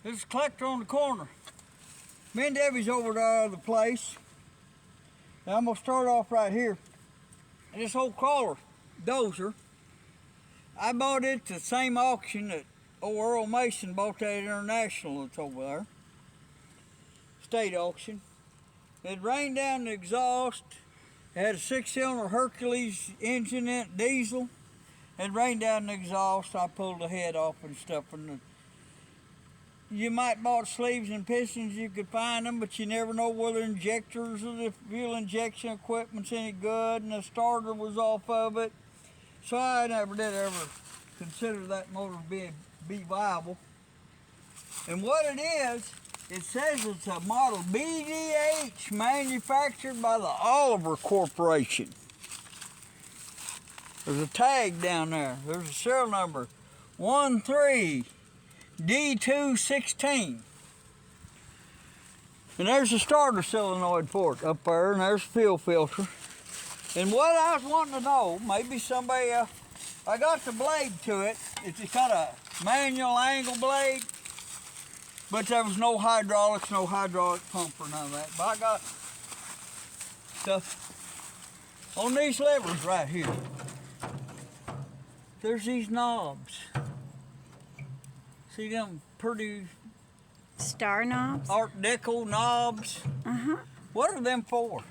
There's a collector on the corner. Me and Debbie's over there the place. Now I'm gonna start off right here. This old crawler, dozer, I bought it at the same auction that old Earl Mason bought that International that's over there. State auction. It rained down the exhaust. It had a 6-cylinder Hercules engine in it, diesel. It rained down the exhaust. I pulled the head off and stuff. You might bought sleeves and pistons, you could find them, but you never know whether injectors or the fuel injection equipment's any good, and the starter was off of it. So I never did ever consider that motor be viable. And what it is, it says it's a model BDH manufactured by the Oliver Corporation. There's a tag down there. There's a serial number 13D216. And there's a starter solenoid for it up there, and there's a fuel filter. And what I was wanting to know, maybe somebody, I got the blade to it. It's got a manual angle blade, but there was no hydraulics, no hydraulic pump or none of that. But I got stuff on these levers right here. There's these knobs. See them pretty star knobs? Art Deco knobs. What are them for?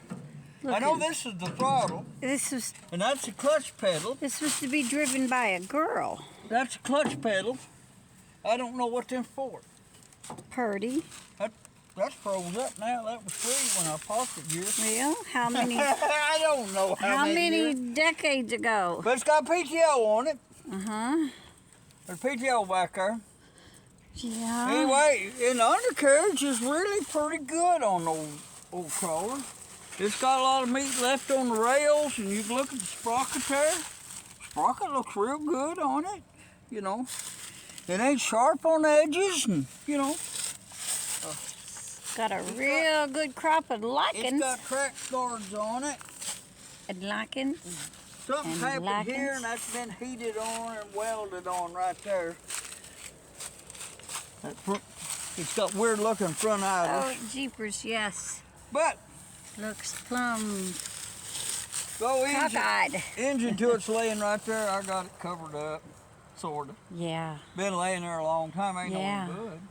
I know this is the throttle. And that's a clutch pedal. It's supposed to be driven by a girl. That's a clutch pedal. I don't know what they're for. Purdy. That's froze up now. That was free when I parked it here. Well, how many? I don't know how many years. Decades ago? But it's got PTO on it. There's PTO back there. Yeah. Anyway, and the undercarriage is really pretty good on those old crawlers. It's got a lot of meat left on the rails, and you can look at the sprocket there. Sprocket looks real good on it, you know. It ain't sharp on the edges, and you know. Got a real good crop of lichens. It's got crack guards on it. And lichens. Something's happened here, and that's been heated on and welded on right there. That front, it's got weird looking front idlers. Oh, jeepers, yes. But looks plumb cockeyed. Engine to it's laying right there. I got it covered up, sort of. Yeah. Been laying there a long time. Ain't no good.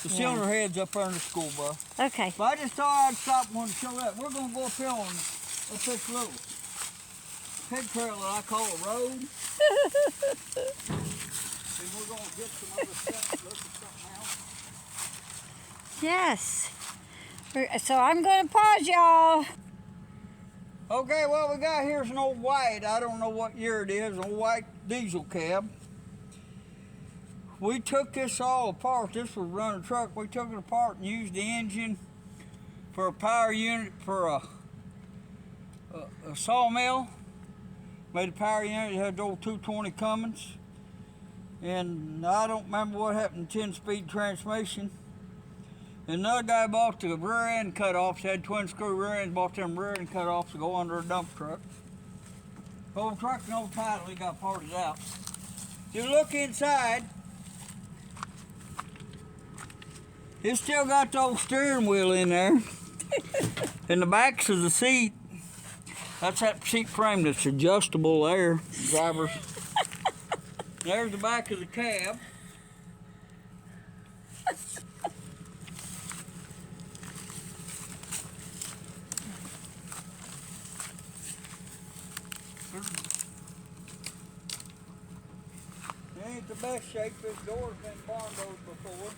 The cylinder head's up there in the school bus. Okay. But I just thought I'd stop and want to show that. We're going to go up here on this little pig trail that I call a road. And we're going to get some other stuff and look at something else. Yes. So I'm going to pause, y'all. Okay, what we got here is an old white, I don't know what year it is, an old white diesel cab. We took this all apart. This was running a truck. We took it apart and used the engine for a power unit for a sawmill. Made a power unit. It had the old 220 Cummins. And I don't remember what happened to 10-speed transmission. And another guy bought the rear end cutoffs. Had twin screw rear ends. Bought them rear end cutoffs to go under a dump truck. Old truck and old title, he got parted out. You look inside. It's still got the old steering wheel in there. And the backs of the seat, that's that seat frame that's adjustable there, drivers. There's the back of the cab. It ain't the best shape. This door's been barn dozed before.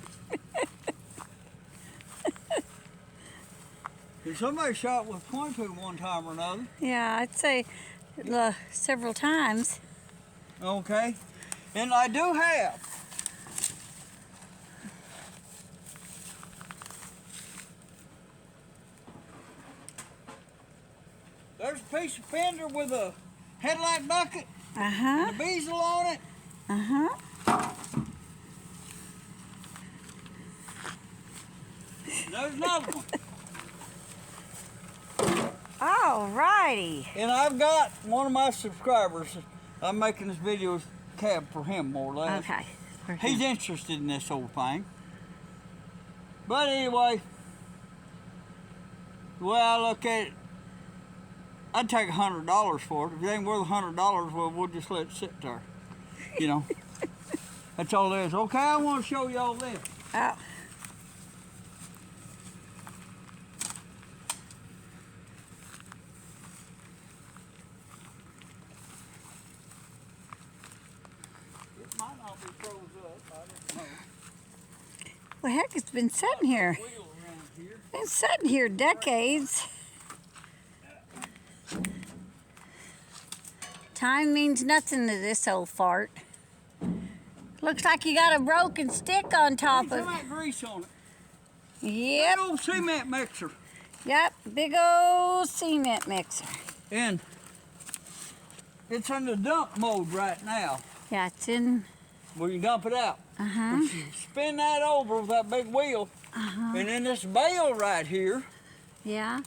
And somebody shot with 22 one time or another. Yeah, I'd say several times. Okay. And I do have there's a piece of fender with a headlight bucket and a bezel on it. There's another one. All righty. And I've got one of my subscribers. I'm making this video cab for him more or less. Okay. He's interested in this whole thing. But anyway, the way I look at it, I'd take $100 for it. If it ain't worth $100, well, we'll just let it sit there. You know, that's all there is. Okay, I want to show y'all this. Oh. It might not be froze up, I don't know. Well, heck, it's been sitting here. Wheel around here. Been sitting here decades. Time means nothing to this old fart. Looks like you got a broken stick on top Hey, of some of that grease on it. Yep, Big old cement mixer. yep, big old cement mixer. And it's in the dump mode right now. Yeah, it's in, Where you dump it out. uh-huh, But you spin that over with that big wheel, uh-huh, and in this bale right here, yeah,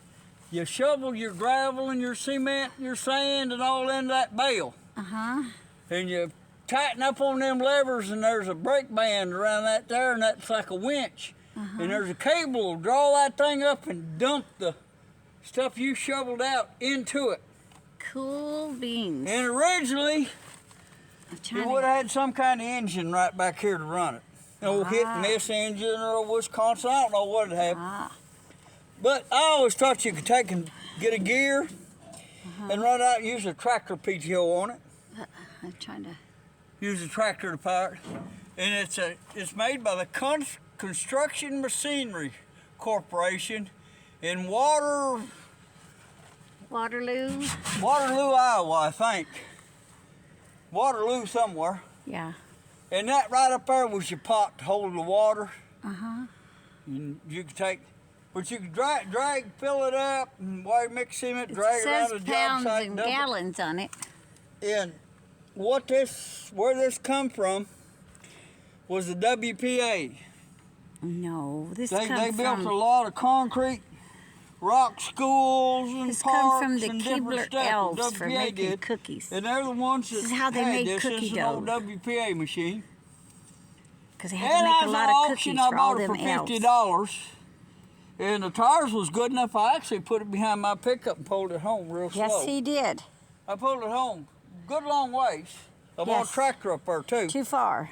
you shovel your gravel and your cement and your sand and all in that bale. uh-huh, And you tighten up on them levers, and there's a brake band around that there, and that's like a winch. And there's a cable to draw that thing up and dump the stuff you shoveled out into it. cool beans. And originally, I'm it trying would to, have had some kind of engine right back here to run it. An old hit and miss engine or a Wisconsin, I don't know what it had. But I always thought you could take and get a gear and run out and use a tractor PTO on it. I'm trying to, Use a tractor to power it. And it's made by the Construction Machinery Corporation in Waterloo. Waterloo, Iowa, I think. Waterloo somewhere. Yeah, And that right up there was your pot to hold the water. uh-huh, And you could take, but you could drag, fill it up, and while you mix cement, it drag it around says the job pounds site and dump it. gallons on it. And where this come from was the WPA. No, this They comes built from, a lot of concrete, rock schools and this parks comes from the and different Keebler stuff. elves The for WPA making did. cookies. And they're the ones that This is how they had made this. cookie This is an old dough. WPA machine. Because they had And to make I a was lot at of auction, cookies I for all bought it them for elves. $50. And the tires was good enough, I actually put it behind my pickup and pulled it home real slow. Yes, he did. I pulled it home good long ways. I'm on a Yes. tractor up there too. Too far.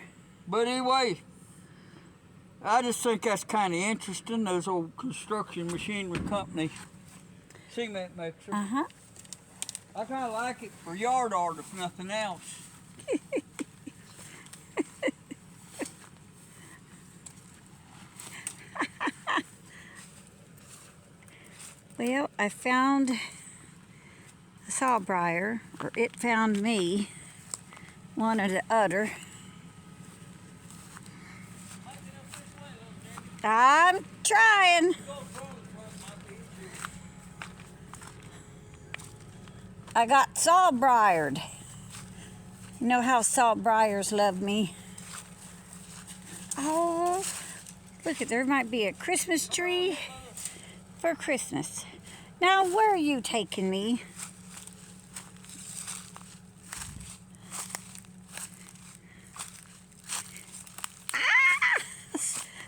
But anyway, I just think that's kind of interesting, those old construction machinery company cement mixers. Uh-huh. I kind of like it for yard art if nothing else. Well, I found a sawbriar, or it found me, one or the other. I'm trying. I got sawbriared. You know how sawbriars love me. Oh, look, there might be a Christmas tree for Christmas. Now, where are you taking me?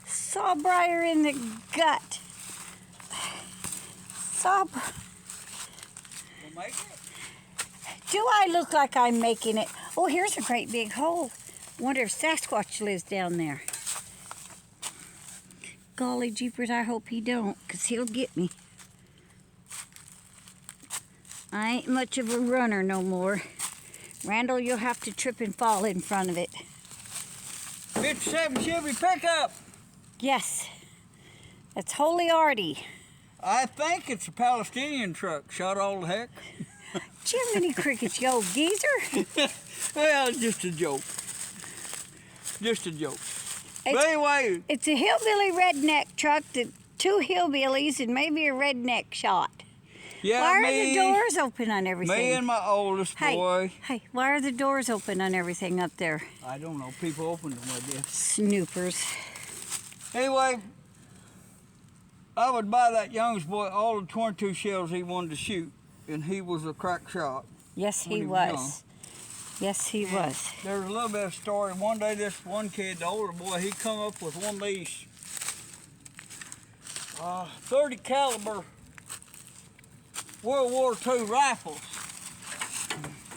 Sawbriar in the gut. We'll make it. Do I look like I'm making it? Oh, here's a great big hole. Wonder if Sasquatch lives down there. Golly jeepers, I hope he don't, 'cause he'll get me. I ain't much of a runner no more. Randall, you'll have to trip and fall in front of it. 57 Chevy pickup. Yes, that's Holy Artie. I think it's a Palestinian truck. Shot all the heck. Jiminy Crickets, you old geezer. Well, just a joke. Just a joke. But It's- anyway, It's a hillbilly redneck truck that two hillbillies and maybe a redneck shot. yeah, Why are me, the doors open on everything? me and my oldest boy. Hey, why are the doors open on everything up there? I don't know. People opened them, I guess. Snoopers. Anyway, I would buy that youngest boy all the 22 shells he wanted to shoot, and he was a crack shot. Yes, When he he was was. Yes, he was. There's a little bit of story. One day, this one kid, the older boy, he come up with one of these .30 caliber World War II rifles,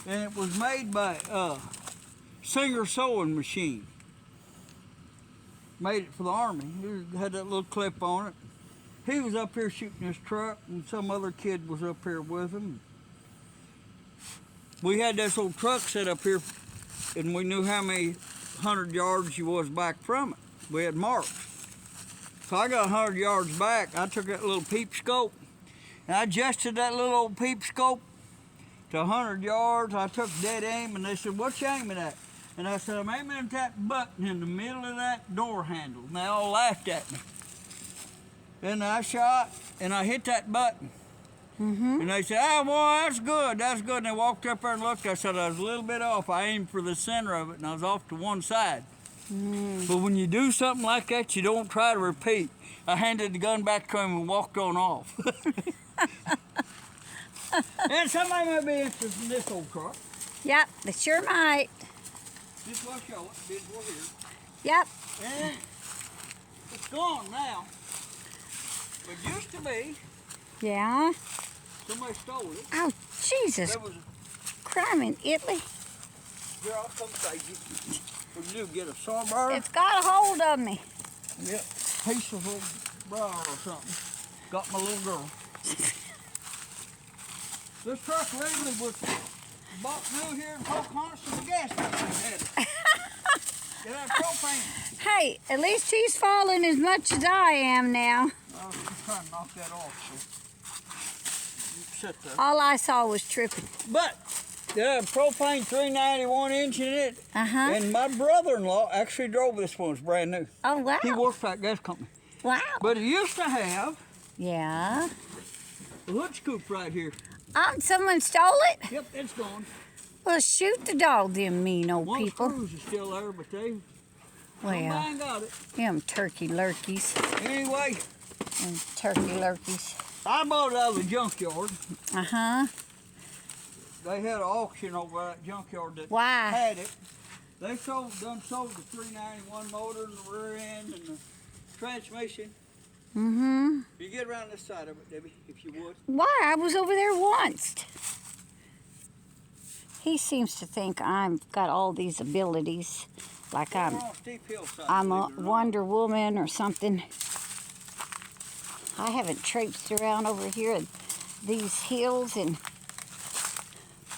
and it was made by Singer sewing machine. Made it for the Army. It had that little clip on it. He was up here shooting his truck, and some other kid was up here with him. We had this old truck set up here, and we knew how many 100 yards you was back from it. We had marks. So I got 100 yards back. I took that little peep scope, and I adjusted that little old peep scope to 100 yards. I took dead aim, and they said, "What you aiming at?" And I said, "I'm aiming at that button in the middle of that door handle." And they all laughed at me. Then I shot, and I hit that button. And they said, "Oh, boy, that's good, that's good." And they walked up there and looked. I said, "I was a little bit off. I aimed for the center of it, and I was off to one side." But when you do something like that, you don't try to repeat. I handed the gun back to him and walked on off. And somebody might be interested in this old truck. Yep, they sure might. This will show it. This will here. Yep. And it's gone now. But used to be. Yeah. Somebody stole it. Oh, Jesus. There was Crime in Italy. here, I'll come save you. What you do, get a sawbar? It's got a hold of me. Yep. Piece of old bra or something. Got my little girl. This truck originally was bought new here in Pocahontas in the gas station. Had it. It had propane. Hey, at least he's falling as much as I am now. I'm trying to knock that off. So. Sit there. All I saw was tripping. But it had a propane 391 engine in it. And my brother-in-law actually drove this one. It's brand new. Oh, wow. He worked for that gas company. Wow. But it used to have Yeah. a hood scoop right here. Someone stole it? Yep, it's gone. Well, shoot the dog, them mean old One of the people. screws is still there, but Well, somebody got it. them turkey lurkeys. Anyway, Them turkey lurkeys. I bought it out of the junkyard. Uh-huh. They had an auction over at that junkyard that Why? had it. They sold the 391 motor and the rear end and the transmission. Mm-hmm. You get around this side of it, Debbie, if you would. Why? I was over there once. He seems to think I've got all these abilities, like We're on a steep hillside, I'm a believe it or not. Wonder Woman or something. I haven't traipsed around over here in these hills in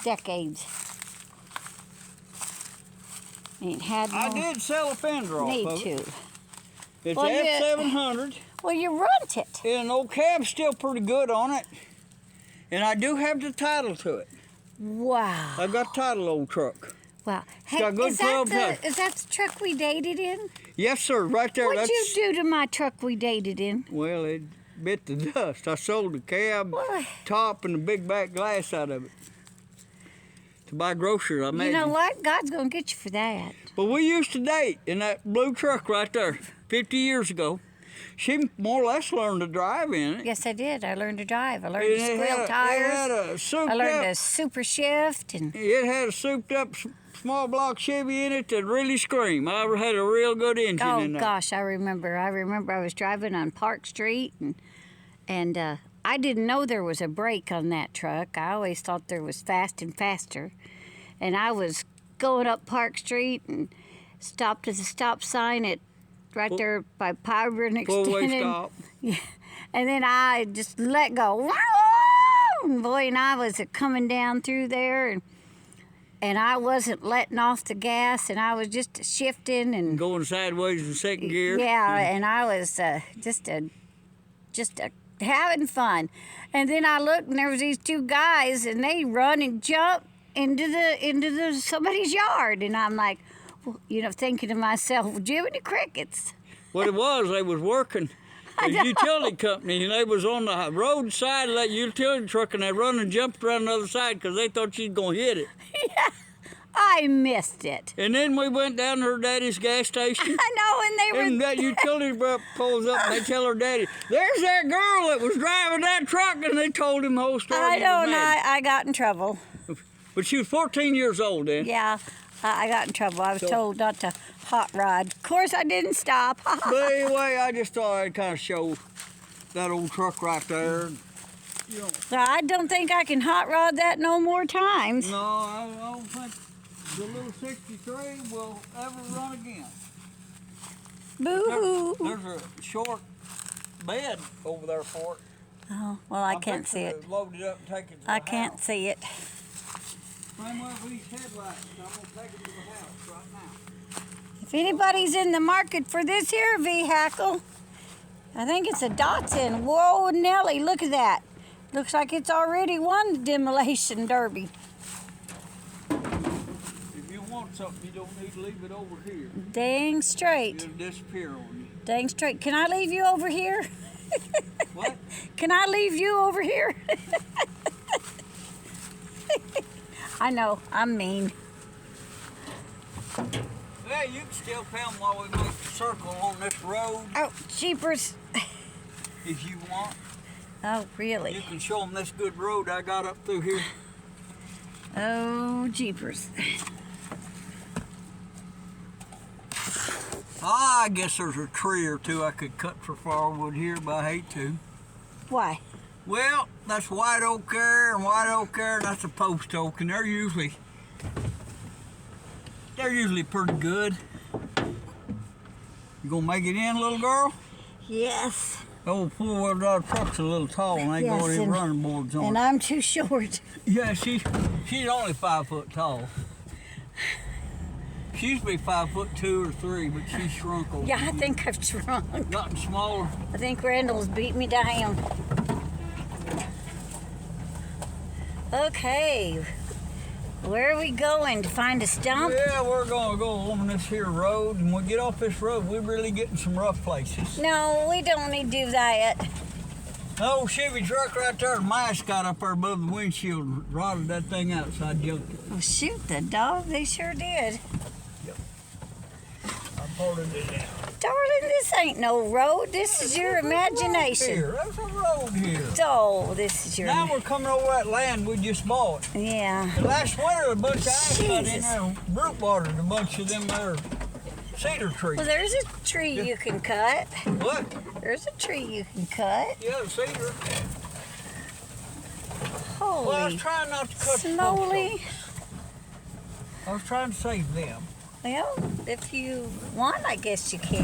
decades. Ain't had no I did sell a fender off need of it. to. It's Well, F700. Well, you runt it. And the old cab's still pretty good on it. And I do have the title to it. Wow. I've got title old truck. Wow. Hey, got good is that 12 tires. is that the truck we dated in? Yes, sir, right there. What'd That's, you do to my truck we dated in? Well, it bit the dust. I sold the cab, Boy. top, and the big back glass out of it. To buy groceries, I imagine. You know what? God's gonna get you for that. But we used to date in that blue truck right there 50 years ago. She more or less learned to drive in it. Yes, I did. I learned to drive. I learned And to it squeal had tires. a souped I learned up, to super shift and It had a souped up small block Chevy in it that really screamed. I had a real good engine oh in that. gosh, I remember I was driving on Park Street and I didn't know there was a brake on that truck. I always thought there was fast and faster. And I was going up Park Street and stopped at the stop sign at right there by Power and Four-way Extended. stop. Yeah. And then I just let go. And boy, and I was coming down through there and I wasn't letting off the gas and I was just shifting and Going sideways in second gear. yeah, and I was just having fun. And then I looked and there was these two guys and they run and jump into somebody's yard and I'm like, well, thinking to myself, well, Jiminy Crickets. What it was, they was working a utility company, and they was on the roadside of that utility truck, and they run and jumped around the other side because they thought she's gonna hit it. Yeah, I missed it. And then we went down to her daddy's gas station. I know, and they And were. that utility rep pulls up and they tell her daddy, "There's that girl that was driving that truck," and they told him the whole story. I He know, was and mad. I got in trouble. But she was 14 years old then. Yeah, I got in trouble. I was told not to hot rod. Of course, I didn't stop. But anyway, I just thought I'd kind of show that old truck right there. You know, I don't think I can hot rod that no more times. no, I don't think the little 63 will ever run again. Boo-hoo. There's a short bed over there for it. Oh, well, I can't see it. Load it up and take it to I the can't house. see it. Same way with these headlights. I'm going to take it to the house right now. If anybody's in the market for this here vehicle, I think it's a Datsun. Whoa, Nelly, look at that. Looks like it's already won the demolition derby. If you want something, you don't need to leave it over here. Dang straight. It'll disappear on you. Dang straight. Can I leave you over here? What? Can I leave you over here? I know, I'm mean. Yeah, you can still film while we make the circle on this road Oh, jeepers. if you want. Oh, You really? can show them this good road I got up through here. Oh, jeepers. Ah, I guess there's a tree or two I could cut for firewood here, but I hate to. Why? Well, that's white oak there and white oak there, and that's a post oak, and they're usually pretty good. You gonna make it in, little girl? Yes. Old four-wheel drive truck's a little tall, and they Yes, got any and- running boards on And it. I'm too short. Yeah, she's only 5 foot tall. She used to be 5'2" or 3", but she's shrunk over. Yeah, I think I've shrunk. Gotten smaller. I think Randall's beat me down. Okay. Where are we going? To find a stump? Yeah, we're gonna go along this here road, and when we get off this road, we're really getting some rough places. No, we don't need to do that. The old Chevy truck right there, the mice got up there above the windshield and rotted that thing out, so I junked it. Well, shoot, the dog, they sure did. I pulled it down. Darling, this ain't no road. This is your imagination. Here, there's a road here. Oh, this is your... Now we're coming over that land we just bought. Yeah. The last winter, a bunch of ice got in Jesus. there and root watered a bunch of them there cedar trees. Well, there's a tree you can cut. What? There's a tree you can cut. Yeah, the cedar. Well, I was Holy trying not to cut the Snowly. post oaks. I was trying to save them. Well, if you want, I guess you can.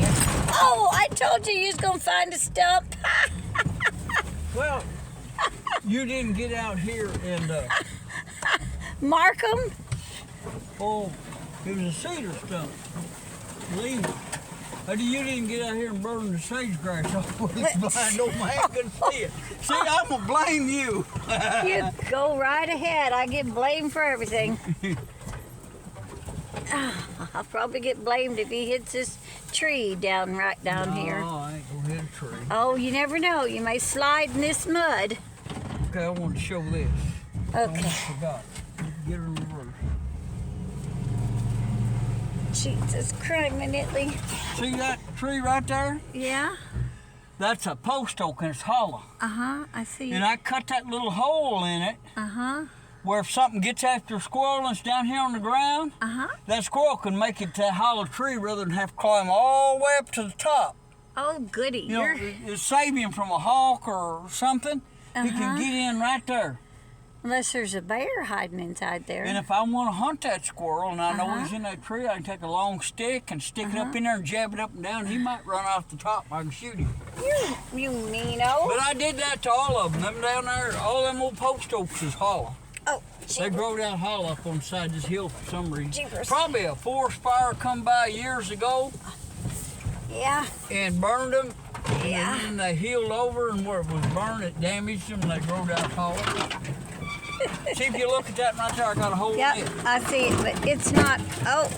Oh, I told you was going to find a stump. Well, you didn't get out here and, Mark 'em. oh, it was a cedar stump. Leave it. You didn't get out here and burn the sagebrush off with this blind old man couldn't see it. See, I'm going to blame you. You go right ahead. I get blamed for everything. I'll probably get blamed if he hits this tree right down here. No, I ain't going to hit a tree. Oh, you never know. You may slide in this mud. Okay, I want to show this. I Okay. almost forgot. Get her in reverse. Jesus Christ, Italy. See that tree right there? Yeah? That's a post oak and it's hollow. Uh-huh. I see. And I cut that little hole in it Uh-huh. where if something gets after a squirrel and it's down here on the ground, Uh-huh. that squirrel can make it to that hollow tree rather than have to climb all the way up to the top. Oh, goody. You know, it save him from a hawk or something. He can Uh-huh. get in right there. Unless there's a bear hiding inside there. And if I want to hunt that squirrel and I know Uh-huh. he's in that tree, I can take a long stick and stick it up in there and jab it up and down. He might run off the top. I can shoot him. You meano. But I did that to all of them. Them down there, all them old post oaks is hollow. Oh, They growed out hollow up on the side of this hill for some reason. Jeepers. Probably a forest fire come by years ago yeah. and burned them. Yeah. And then they healed over, and where it was burned, it damaged them, and they growed out hollow. See, if you look at that right there, I got a hole in Yep, it. I see it, but it's not, oh,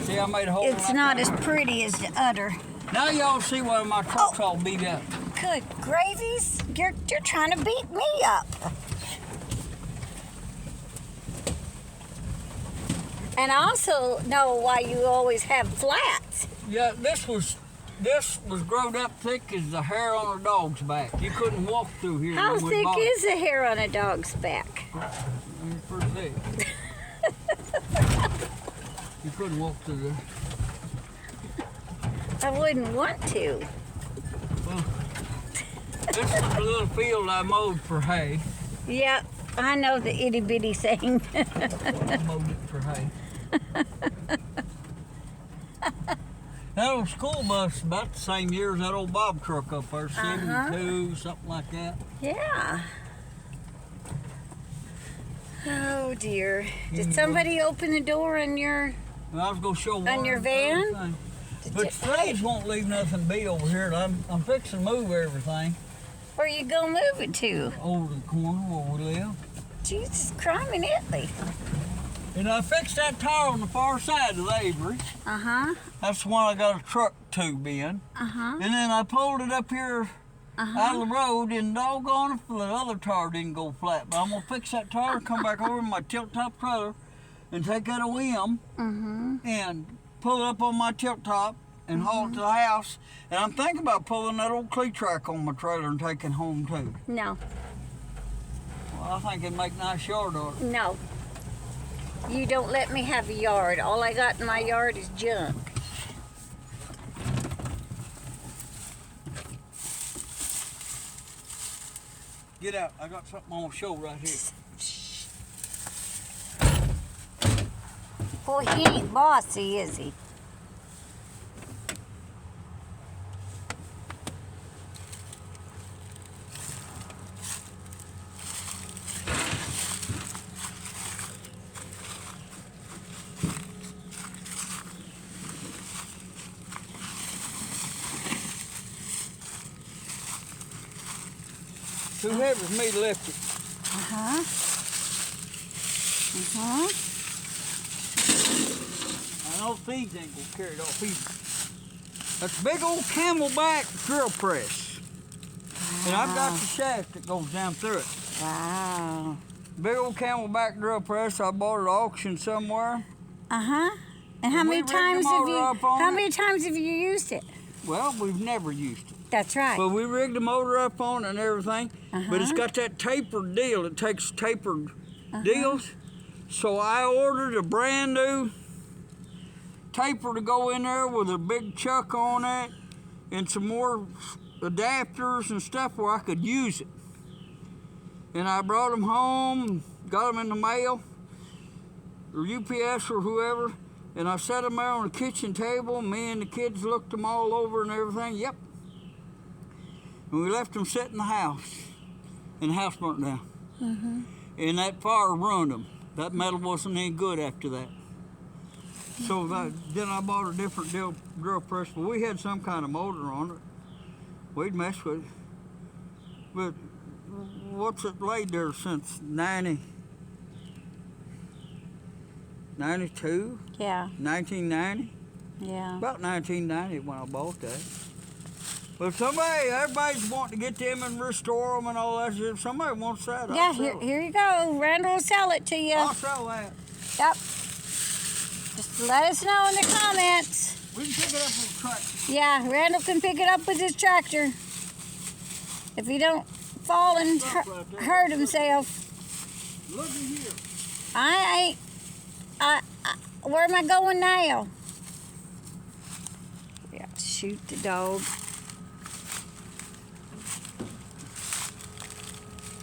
See, I made a hole it's right not there. as pretty as the udder. Now y'all see why my truck's all beat up. Good gravies, you're trying to beat me up. And I also know why you always have flats. Yeah, this was growed up thick as the hair on a dog's back. You couldn't walk through here. How when we thick bought it. is the hair on a dog's back? It's pretty thick. You couldn't walk through there. I wouldn't want to. Well, This is the little field I mowed for hay. Yep, I know the itty bitty saying. I mowed it for hay. That old school bus about the same year as that old Bob truck up there, 72, something like that. Yeah. Oh dear. Did somebody open the door on your I was gonna show on your van? But slaves won't leave nothing be over here. I'm fixing to move everything Where you gonna move it to? over to the corner where we live. Jesus, criminy Italy. And I fixed that tire on the far side of the Avery. Uh-huh. That's the one I got a truck tube in. Uh-huh. And then I pulled it up here out of the road, and doggone if the other tire didn't go flat. But I'm gonna fix that tire, come back over in my tilt top trailer, and take that OM and pull it up on my tilt top and haul it to the house. And I'm thinking about pulling that old CleTrac on my trailer and taking home too. No. Well, I think it'd make a nice yard of it. No. You don't let me have a yard. All I got in my yard is junk. Get out. I got something on the show right here. Boy, he ain't bossy, is he? Too heavy for me to lift it. Uh-huh. Uh-huh. I know thieves ain't gonna carry it off either. That's a big old camelback drill press. And I've got the shaft that goes down through it. Wow. Big old camelback drill press. I bought it at auction somewhere. Uh-huh. And how And many we rigged the times have motor you up on how it. many times have you used it? Well, we've never used it. That's right. But we rigged the motor up on it and everything. But it's got that tapered deal. It takes tapered deals. So I ordered a brand new taper to go in there with a big chuck on it and some more adapters and stuff where I could use it. And I brought them home, got them in the mail, or UPS or whoever, and I set them there on the kitchen table. Me and the kids looked them all over and everything. Yep. And we left them sit in the house, and the house burnt down. And that fire ruined them. That metal wasn't any good after that. So then I bought a different drill press, but we had some kind of motor on it. We'd mess with it. But what's it laid there since 90? 92? Yeah. 1990? Yeah. About 1990 when I bought that. But everybody's wanting to get them and restore them and all that shit. If somebody wants that, Yeah, I'll sell it. here you go. Randall will sell it to you. I'll sell that. Yep. Just let us know in the comments. We can pick it up with a tractor. Yeah, Randall can pick it up with his tractor. If he don't fall and hurt himself. Look at here. I where am I going now? Yeah, shoot the dog.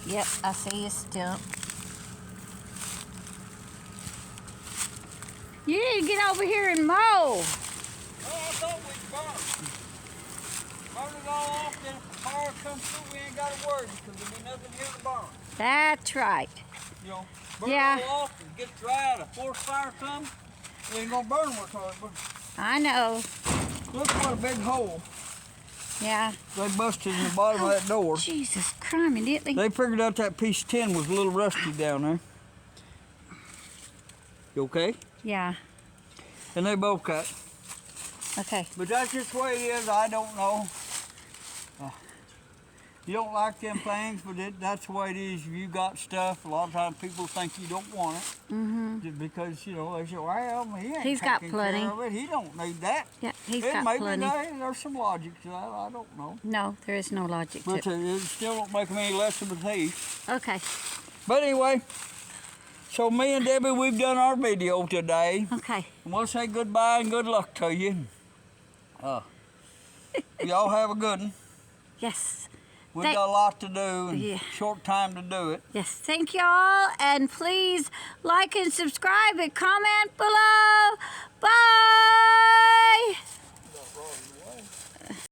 Yep, I see you still. You need to get over here and mow. Oh, I thought we'd burn it all off, then if the fire comes through, we ain't got to worry because there'll be nothing here to burn. That's right. You know, burn Yeah. it all off and get dry, a forest fire comes, we ain't gonna burn what's on it. But I know. look what a big hole Yeah. they busted in the bottom of that door. Jesus, criminy diddly. They figured out that piece of tin was a little rusty down there. You okay? Yeah. And they both got. Okay. But that's just the way it is. I don't know. You don't like them things, but that's the way it is. If you got stuff, a lot of times people think you don't want it. Just because, you know, they say, well, he ain't He's got taking plenty. care of it. He don't need that. Yeah, he's And got maybe plenty. there's some logic to that. I don't know. No, there is no logic to But it. it still don't make him any less of a thief. Okay. But anyway, so me and Debbie, we've done our video today. Okay. And we'll say goodbye and good luck to you. Y'all have a good one. Yes. We've got a lot to do and Yeah. short time to do it. Yes, thank y'all, and please like and subscribe and comment below.